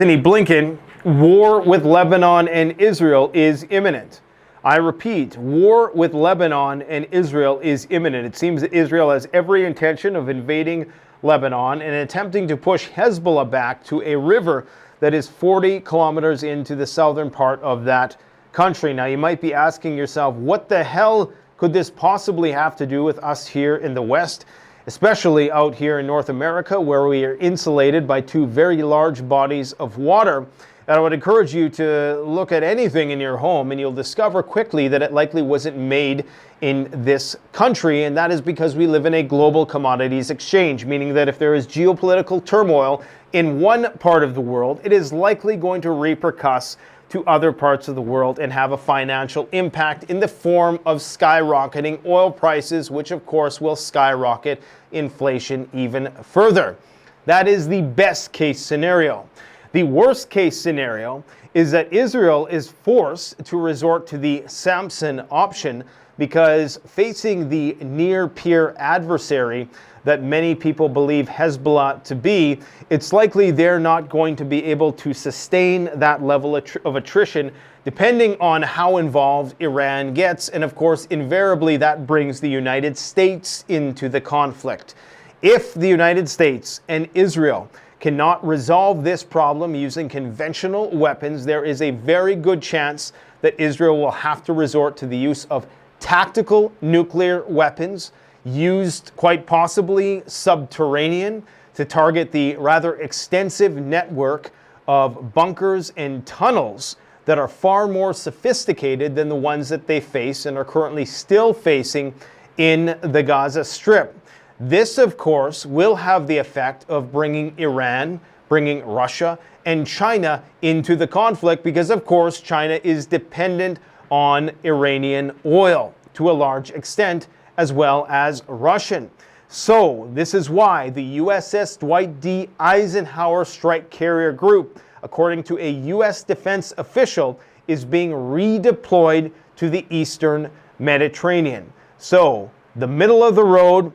Anthony Blinken, war with Lebanon and Israel is imminent. I repeat, war with Lebanon and Israel is imminent. It seems that Israel has every intention of invading Lebanon and attempting to push Hezbollah back to a river that is 40 kilometers into the southern part of that country. Now, you might be asking yourself, what the hell could this possibly have to do with us here in the West, especially out here in North America, where we are insulated by two very large bodies of water? And I would encourage you to look at anything in your home, and you'll discover quickly that it likely wasn't made in this country, and that is because we live in a global commodities exchange, meaning that if there is geopolitical turmoil in one part of the world, it is likely going to repercuss to other parts of the world and have a financial impact in the form of skyrocketing oil prices, which of course will skyrocket inflation even further. That is the best case scenario. The worst case scenario is that Israel is forced to resort to the Samon option, because facing the near-peer adversary that many people believe Hezbollah to be, it's likely they're not going to be able to sustain that level of attrition, depending on how involved Iran gets. And of course, invariably, that brings the United States into the conflict. If the United States and Israel cannot resolve this problem using conventional weapons, there is a very good chance that Israel will have to resort to the use of tactical nuclear weapons, used quite possibly subterranean, to target the rather extensive network of bunkers and tunnels that are far more sophisticated than the ones that they face and are currently still facing in the Gaza Strip. This, of course, will have the effect of bringing Iran, bringing Russia, and China into the conflict, because, of course, China is dependent on Iranian oil to a large extent, as well as Russian. So this is why the USS Dwight D. Eisenhower Strike Carrier Group, according to a U.S. defense official, is being redeployed to the Eastern Mediterranean. So the middle of the road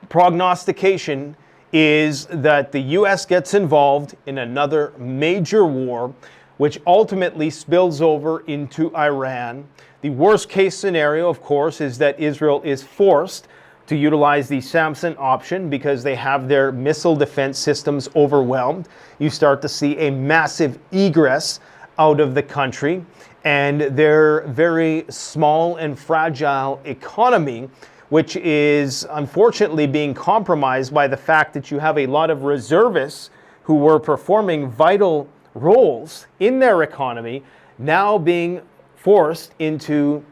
prognostication is that the U.S. gets involved in another major war, which ultimately spills over into Iran. The worst case scenario, of course, is that Israel is forced to utilize the Samon option because they have their missile defense systems overwhelmed. You start to see a massive egress out of the country, and their very small and fragile economy, which is unfortunately being compromised by the fact that you have a lot of reservists who were performing vital roles in their economy, now being forced into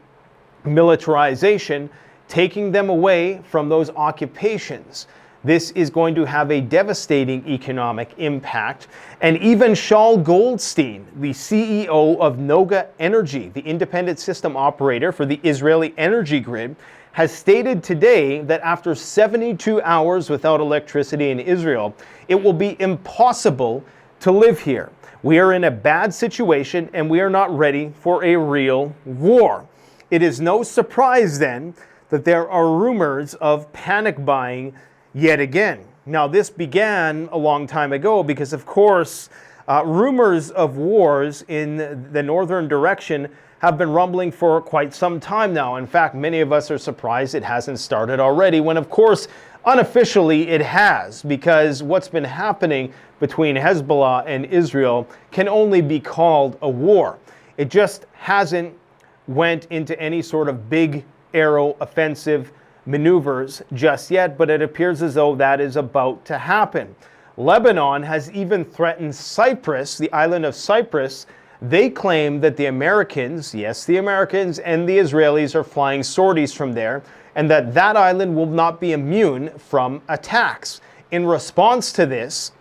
militarization, taking them away from those occupations. This is going to have a devastating economic impact. And even Shaul Goldstein, the CEO of Noga Energy, the independent system operator for the Israeli energy grid, has stated today that after 72 hours without electricity in Israel, it will be impossible to live here. We are in a bad situation, and we are not ready for a real war. It is no surprise then that there are rumors of panic buying yet again. Now, this began a long time ago because, of course, rumors of wars in the northern direction have been rumbling for quite some time now. In fact, many of us are surprised it hasn't started already, when, of course, unofficially it has, because what's been happening between Hezbollah and Israel can only be called a war. It just hasn't went into any sort of big aero offensive maneuvers just yet, but it appears as though that is about to happen. Lebanon has even threatened Cyprus, the island of Cyprus. They claim that the Americans, yes, the Americans and the Israelis are flying sorties from there, and that that island will not be immune from attacks. In response to this,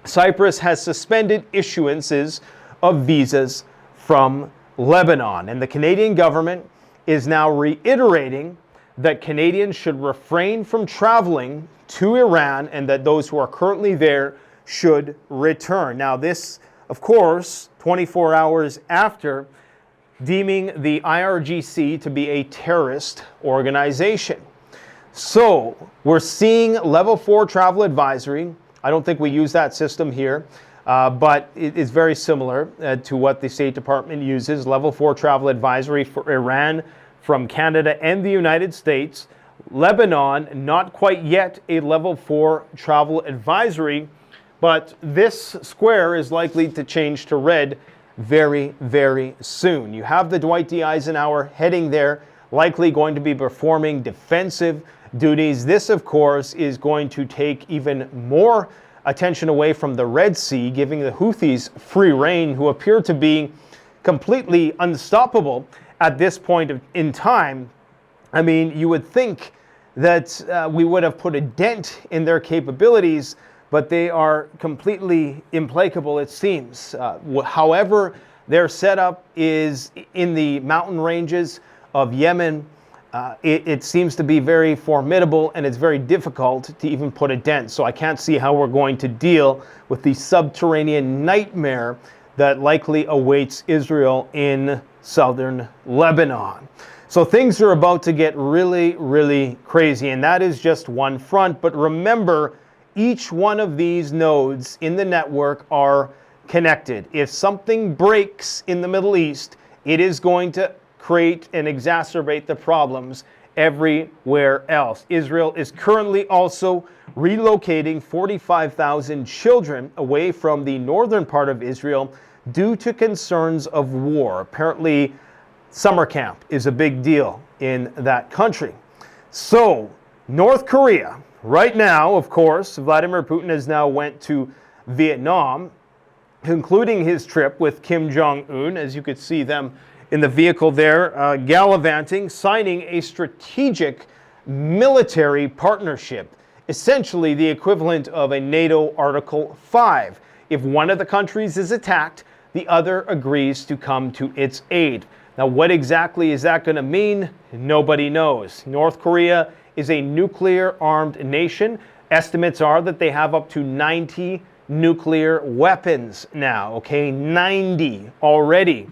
Cyprus has suspended issuances of visas from Lebanon, and the Canadian government is now reiterating that Canadians should refrain from traveling to Iran and that those who are currently there should return. Now, this, of course, 24 hours after deeming the IRGC to be a terrorist organization. So we're seeing level 4 travel advisory. I don't think we use that system here. but it is very similar to what the State Department uses. Level 4 travel advisory for Iran from Canada and the United States. Lebanon, not quite yet a level 4 travel advisory, but this square is likely to change to red very, very soon. You have the Dwight D. Eisenhower heading there, likely going to be performing defensive duties. This, of course, is going to take even more attention away from the Red Sea, giving the Houthis free rein, who appear to be completely unstoppable at this point in time. I mean, you would think that we would have put a dent in their capabilities, but they are completely implacable, it seems. However, their setup is in the mountain ranges of Yemen. It seems to be very formidable, and it's very difficult to even put a dent. So I can't see how we're going to deal with the subterranean nightmare that likely awaits Israel in southern Lebanon. So things are about to get really, really crazy, and that is just one front. But remember, each one of these nodes in the network are connected. If something breaks in the Middle East, it is going to create and exacerbate the problems everywhere else. Israel is currently also relocating 45,000 children away from the northern part of Israel due to concerns of war. Apparently, summer camp is a big deal in that country. So, North Korea, right now, of course, Vladimir Putin has now went to Vietnam, concluding his trip with Kim Jong-un, as you could see them in the vehicle there, gallivanting, signing a strategic military partnership, essentially the equivalent of a NATO Article 5. If one of the countries is attacked, the other agrees to come to its aid. Now, what exactly is that going to mean? Nobody knows. North Korea is a nuclear-armed nation. Estimates are that they have up to 90 nuclear weapons now, okay? 90 already.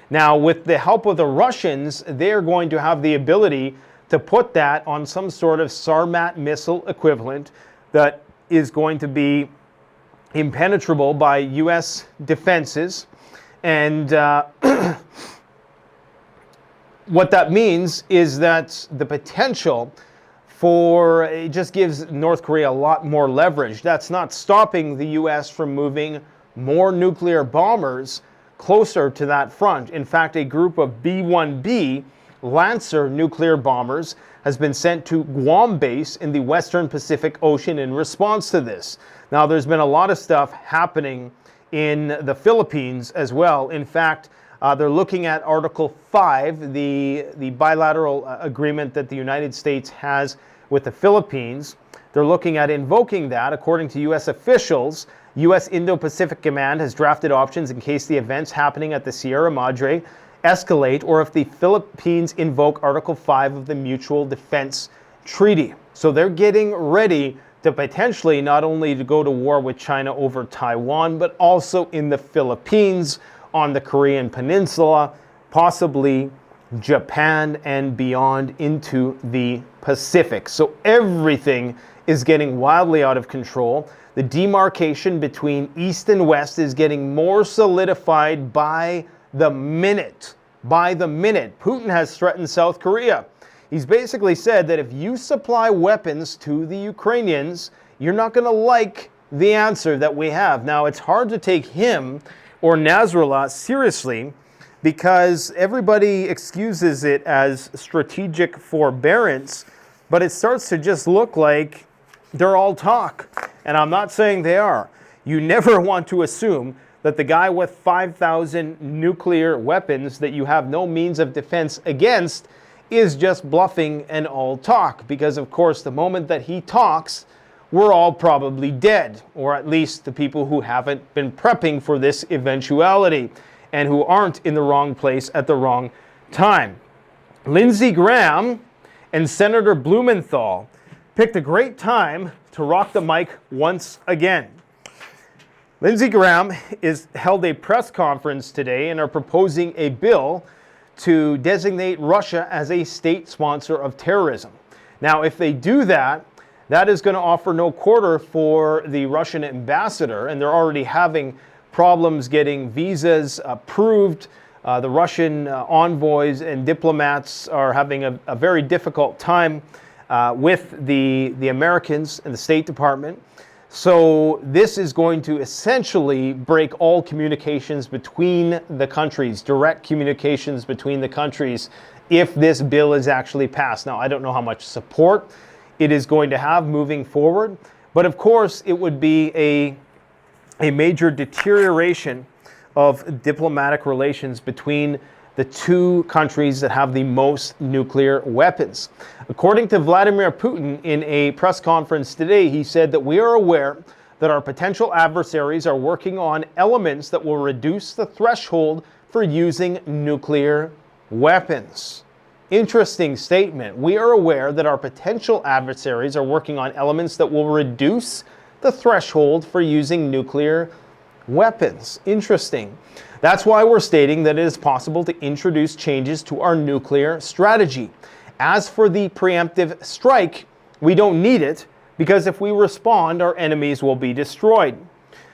Now, with the help of the Russians, they're going to have the ability to put that on some sort of Sarmat missile equivalent that is going to be impenetrable by U.S. defenses. And what that means is that the potential for, it just gives North Korea a lot more leverage. That's not stopping the U.S. from moving more nuclear bombers closer to that front. In fact, a group of B-1B Lancer nuclear bombers has been sent to Guam base in the Western Pacific Ocean in response to this. Now, there's been a lot of stuff happening in the Philippines as well. In fact, they're looking at Article 5, the bilateral agreement that the United States has with the Philippines. They're looking at invoking that. According to U.S. officials, U.S. Indo-Pacific Command has drafted options in case the events happening at the Sierra Madre escalate or if the Philippines invoke Article 5 of the Mutual Defense Treaty. So they're getting ready to potentially not only to go to war with China over Taiwan, but also in the Philippines, on the Korean Peninsula, possibly Japan and beyond into the Pacific. So everything is getting wildly out of control. The demarcation between East and West is getting more solidified by the minute. By the minute. Putin has threatened South Korea. He's basically said that if you supply weapons to the Ukrainians, you're not going to like the answer that we have. Now, it's hard to take him or Nasrallah seriously because everybody excuses it as strategic forbearance, but it starts to just look like they're all talk. And I'm not saying they are. You never want to assume that the guy with 5,000 nuclear weapons that you have no means of defense against is just bluffing and all talk. Because, of course, the moment that he talks, we're all probably dead. Or at least the people who haven't been prepping for this eventuality and who aren't in the wrong place at the wrong time. Lindsey Graham and Senator Blumenthal picked a great time to rock the mic once again. Lindsey Graham held a press conference today and are proposing a bill to designate Russia as a state sponsor of terrorism. Now, if they do that, that is going to offer no quarter for the Russian ambassador, and they're already having problems getting visas approved. The Russian envoys and diplomats are having a very difficult time with the Americans and the State Department. So this is going to essentially break all communications between the countries, direct communications between the countries, if this bill is actually passed. Now, I don't know how much support it is going to have moving forward, but of course it would be a major deterioration of diplomatic relations between the two countries that have the most nuclear weapons. According to Vladimir Putin in a press conference today, he said that we are aware that our potential adversaries are working on elements that will reduce the threshold for using nuclear weapons. Interesting statement. We are aware that our potential adversaries are working on elements that will reduce the threshold for using nuclear weapons. Interesting. That's why we're stating that it is possible to introduce changes to our nuclear strategy. As for the preemptive strike, we don't need it because if we respond, our enemies will be destroyed.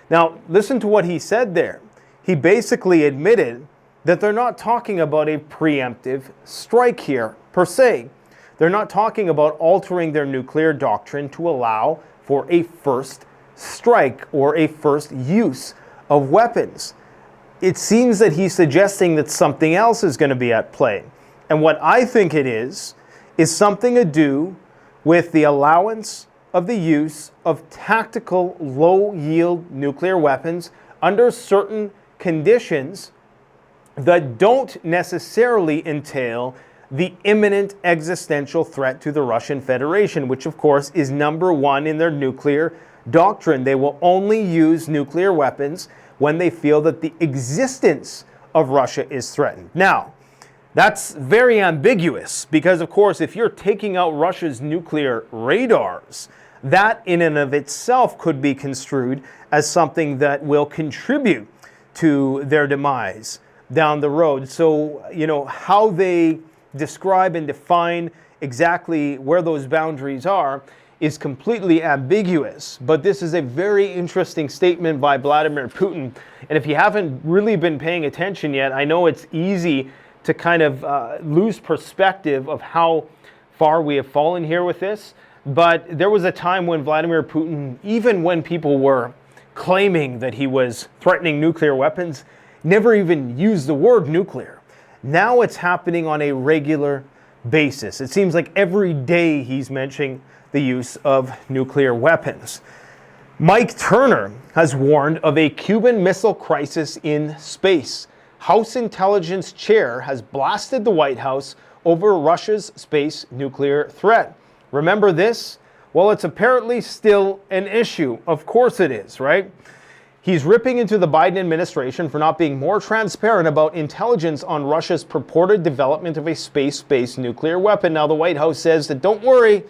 Now, listen to what he said there. He basically admitted that they're not talking about a preemptive strike here, per se. They're not talking about altering their nuclear doctrine to allow for a first strike or a first use of weapons. It seems that he's suggesting that something else is going to be at play. And what I think it is something to do with the allowance of the use of tactical low-yield nuclear weapons under certain conditions that don't necessarily entail the imminent existential threat to the Russian Federation, which of course is number one in their nuclear doctrine. They will only use nuclear weapons when they feel that the existence of Russia is threatened. Now, that's very ambiguous because, of course, if you're taking out Russia's nuclear radars, that in and of itself could be construed as something that will contribute to their demise down the road. So, how they describe and define exactly where those boundaries are is completely ambiguous. But this is a very interesting statement by Vladimir Putin. And if you haven't really been paying attention yet, I know it's easy to kind of lose perspective of how far we have fallen here with this. But there was a time when Vladimir Putin, even when people were claiming that he was threatening nuclear weapons, never even used the word nuclear. Now it's happening on a regular basis. It seems like every day he's mentioning the use of nuclear weapons. Mike Turner has warned of a Cuban Missile Crisis in space. House Intelligence Chair has blasted the White House over Russia's space nuclear threat. Remember this? Well, it's apparently still an issue. Of course it is, right? He's ripping into the Biden administration for not being more transparent about intelligence on Russia's purported development of a space-based nuclear weapon. Now, the White House says that don't worry,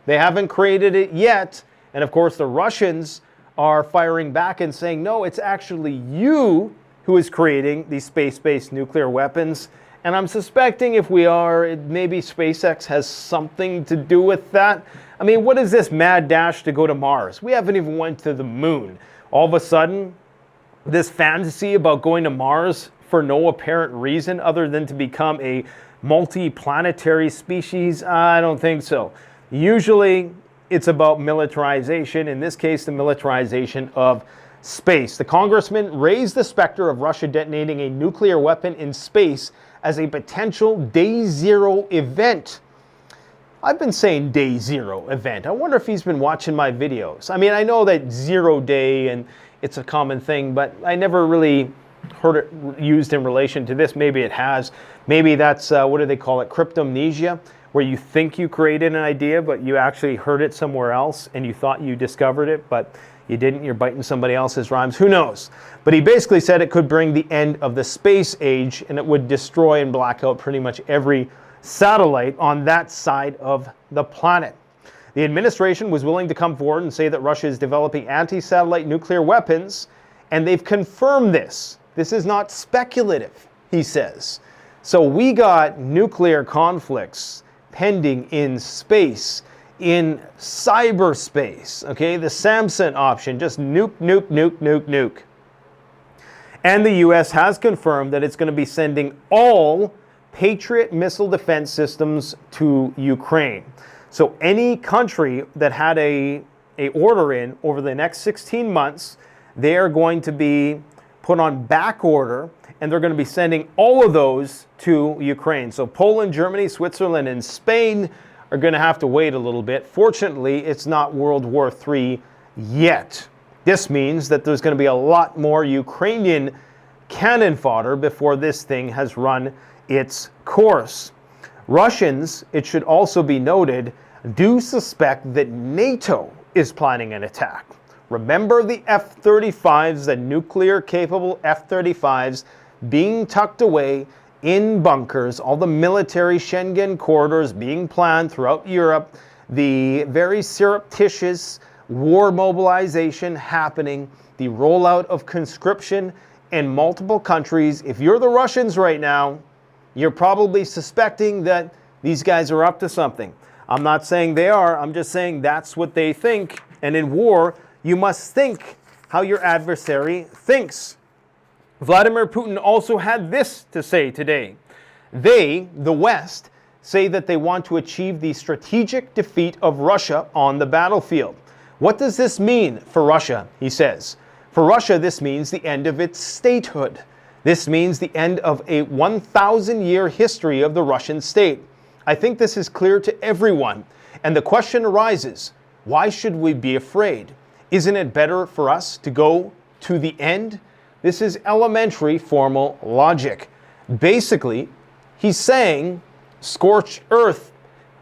they haven't created it yet. And of course, the Russians are firing back and saying, no, it's actually you who is creating these space-based nuclear weapons. And I'm suspecting if we are, maybe SpaceX has something to do with that. I mean, what is this mad dash to go to Mars? We haven't even went to the moon. All of a sudden, this fantasy about going to Mars for no apparent reason other than to become a multi-planetary species? I don't think so. Usually, it's about militarization. In this case, the militarization of space. The congressman raised the specter of Russia detonating a nuclear weapon in space as a potential day zero event. I've been saying day zero event. I wonder if he's been watching my videos. I mean, I know that 0 day and it's a common thing, but I never really heard it used in relation to this. Maybe it has. Maybe that's, what do they call it? Cryptomnesia, where you think you created an idea, but you actually heard it somewhere else and you thought you discovered it, but you didn't. You're biting somebody else's rhymes. Who knows? But he basically said it could bring the end of the space age and it would destroy and black out pretty much every satellite on that side of the planet. The administration was willing to come forward and say that Russia is developing anti-satellite nuclear weapons, and they've confirmed this. This is not speculative, he says. So we got nuclear conflicts pending in space in cyberspace. Okay, the Samson option, just nuke, nuke, nuke, nuke, nuke. And the US has confirmed that it's going to be sending all Patriot missile defense systems to Ukraine. So any country that had a order in over the next 16 months, they are going to be put on back order, and they're going to be sending all of those to Ukraine. So Poland, Germany, Switzerland, and Spain are going to have to wait a little bit. Fortunately, it's not World War III yet. This means that there's going to be a lot more Ukrainian cannon fodder before this thing has run its course. Russians, it should also be noted, do suspect that NATO is planning an attack. Remember the F-35s, the nuclear-capable F-35s being tucked away in bunkers, all the military Schengen corridors being planned throughout Europe, the very surreptitious war mobilization happening, the rollout of conscription in multiple countries. If you're the Russians right now, you're probably suspecting that these guys are up to something. I'm not saying they are, I'm just saying that's what they think. And in war, you must think how your adversary thinks. Vladimir Putin also had this to say today. They, the West, say that they want to achieve the strategic defeat of Russia on the battlefield. What does this mean for Russia, he says? For Russia, this means the end of its statehood. This means the end of a 1,000-year history of the Russian state. I think this is clear to everyone. And the question arises, why should we be afraid? Isn't it better for us to go to the end? This is elementary formal logic. Basically, he's saying, scorched earth,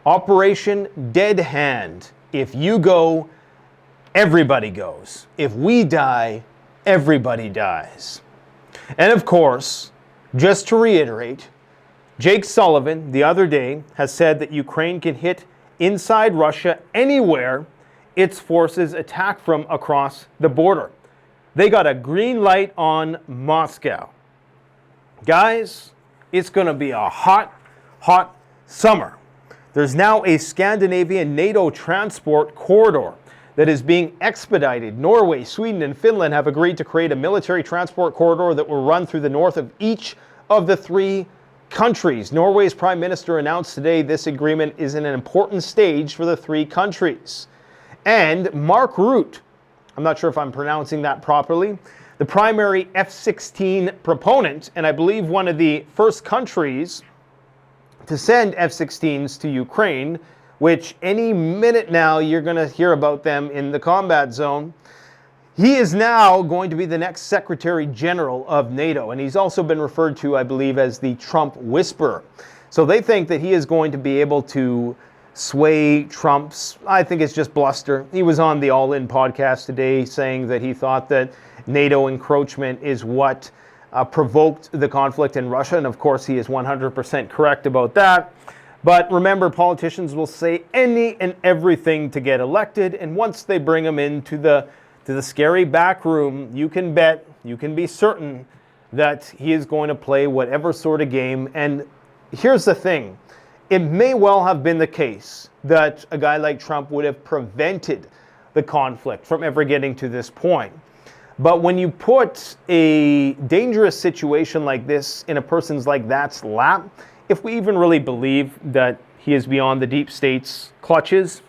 Operation Dead Hand. If you go, everybody goes. If we die, everybody dies. And of course, just to reiterate, Jake Sullivan the other day has said that Ukraine can hit inside Russia anywhere its forces attack from across the border. They got a green light on Moscow. Guys, it's going to be a hot, hot summer. There's now a Scandinavian NATO transport corridor that is being expedited. Norway, Sweden, and Finland have agreed to create a military transport corridor that will run through the north of each of the three countries. Norway's Prime Minister announced today this agreement is in an important stage for the three countries. And Mark Rutte, I'm not sure if I'm pronouncing that properly, the primary F-16 proponent, and I believe one of the first countries to send F-16s to Ukraine, which any minute now you're going to hear about them in the combat zone. He is now going to be the next Secretary General of NATO, and he's also been referred to, I believe, as the Trump Whisperer. So they think that he is going to be able to sway Trump's, I think it's just bluster. He was on the All In podcast today saying that he thought that NATO encroachment is what provoked the conflict in Russia, and of course he is 100% correct about that. But remember, politicians will say any and everything to get elected, and once they bring them into the scary back room, you can bet, you can be certain that he is going to play whatever sort of game. And here's the thing. It may well have been the case that a guy like Trump would have prevented the conflict from ever getting to this point. But when you put a dangerous situation like this in a person's like that's lap, if we even really believe that he is beyond the deep state's clutches,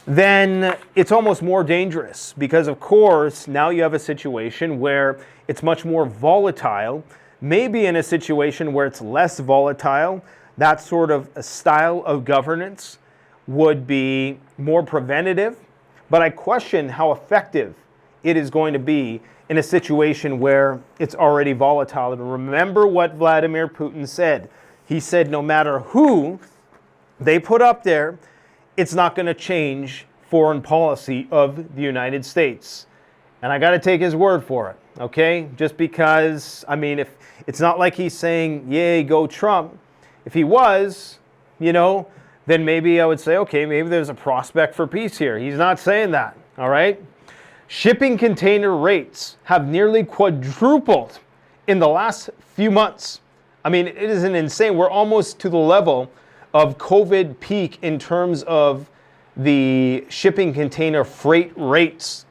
then it's almost more dangerous because, of course, now you have a situation where it's much more volatile. Maybe in a situation where it's less volatile, that sort of a style of governance would be more preventative. But I question how effective it is going to be in a situation where it's already volatile. And remember what Vladimir Putin said. He said no matter who they put up there, it's not going to change foreign policy of the United States. And I got to take his word for it, okay? Just because, I mean, if it's not like he's saying, yay, go Trump. If he was, then maybe I would say, okay, maybe there's a prospect for peace here. He's not saying that, all right? Shipping container rates have nearly quadrupled in the last few months. I mean, it is an insane. We're almost to the level of COVID peak in terms of the shipping container freight rates.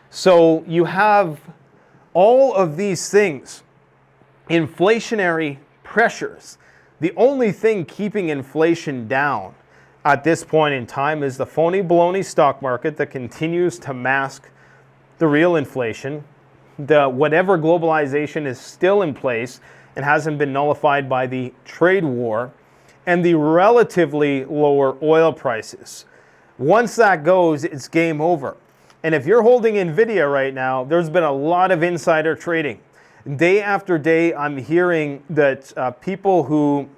So you have all of these things, inflationary pressures. The only thing keeping inflation down at this point in time is the phony baloney stock market that continues to mask the real inflation. Whatever globalization is still in place and hasn't been nullified by the trade war, and the relatively lower oil prices. Once that goes, it's game over. And if you're holding NVIDIA right now, there's been a lot of insider trading. Day after day, I'm hearing that people who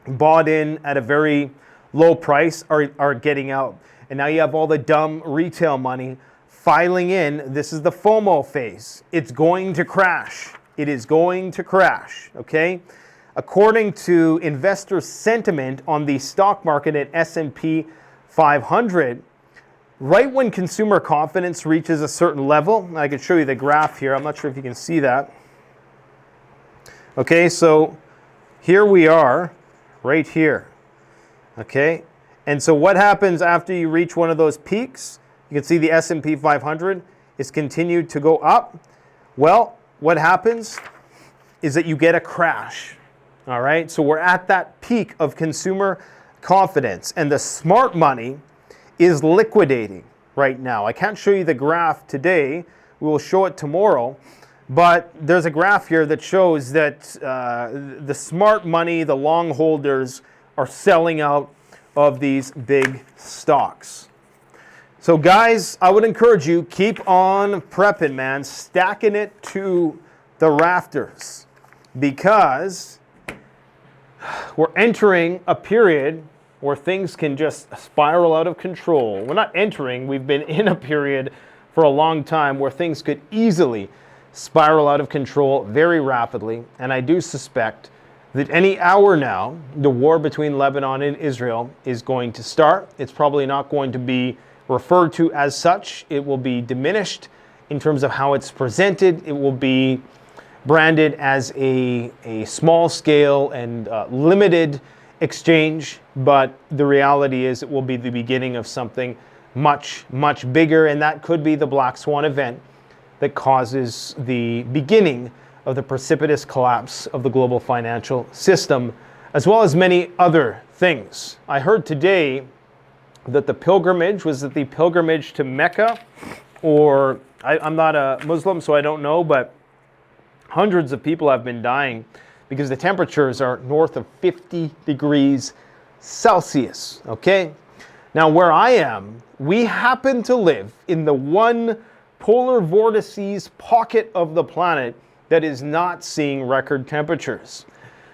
bought in at a very low price are getting out. And now you have all the dumb retail money filing in. This is the FOMO phase. It's going to crash. It is going to crash, okay? According to investor sentiment on the stock market at S&P 500, right when consumer confidence reaches a certain level, I can show you the graph here. I'm not sure if you can see that. Okay, so here we are, right here. Okay, and so what happens after you reach one of those peaks? You can see the S&P 500 is continued to go up. Well, what happens is that you get a crash. All right, so we're at that peak of consumer confidence, and the smart money is liquidating right now. I can't show you the graph today. We will show it tomorrow. But there's a graph here that shows that the smart money, the long holders, are selling out of these big stocks. So guys, I would encourage you, keep on prepping, man. Stacking it to the rafters. Because we're entering a period where things can just spiral out of control. We're not entering, we've been in a period for a long time where things could easily spiral out of control very rapidly. And I do suspect that any hour now, the war between Lebanon and Israel is going to start. It's probably not going to be referred to as such. It will be diminished in terms of how it's presented. It will be branded as a small scale and limited exchange, but the reality is it will be the beginning of something much, much bigger, and that could be the Black Swan event that causes the beginning of the precipitous collapse of the global financial system, as well as many other things. I heard today that the pilgrimage, was it the pilgrimage to Mecca? Or, I'm not a Muslim, so I don't know, but hundreds of people have been dying because the temperatures are north of 50 degrees Celsius, okay? Now, where I am, we happen to live in the one polar vortices pocket of the planet that is not seeing record temperatures.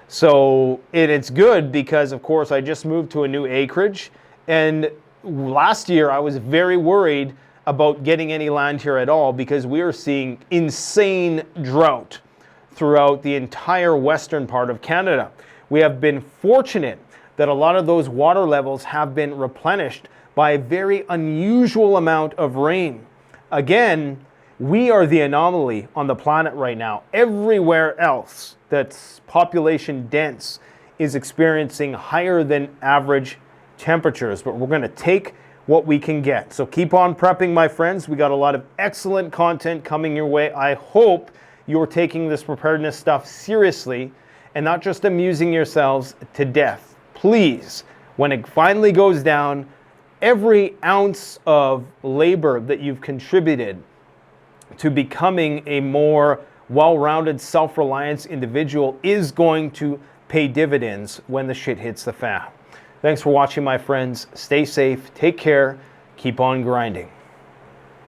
So it's good because, of course, I just moved to a new acreage, and last year I was very worried about getting any land here at all because we are seeing insane drought throughout the entire western part of Canada. We have been fortunate that a lot of those water levels have been replenished by a very unusual amount of rain. Again, we are the anomaly on the planet right now. Everywhere else that's population dense is experiencing higher than average temperatures, but we're going to take what we can get. So keep on prepping, my friends. We got a lot of excellent content coming your way. I hope you're taking this preparedness stuff seriously and not just amusing yourselves to death. Please, when it finally goes down, every ounce of labor that you've contributed to becoming a more well-rounded, self-reliant individual is going to pay dividends when the shit hits the fan. Thanks for watching, my friends. Stay safe, take care, keep on grinding.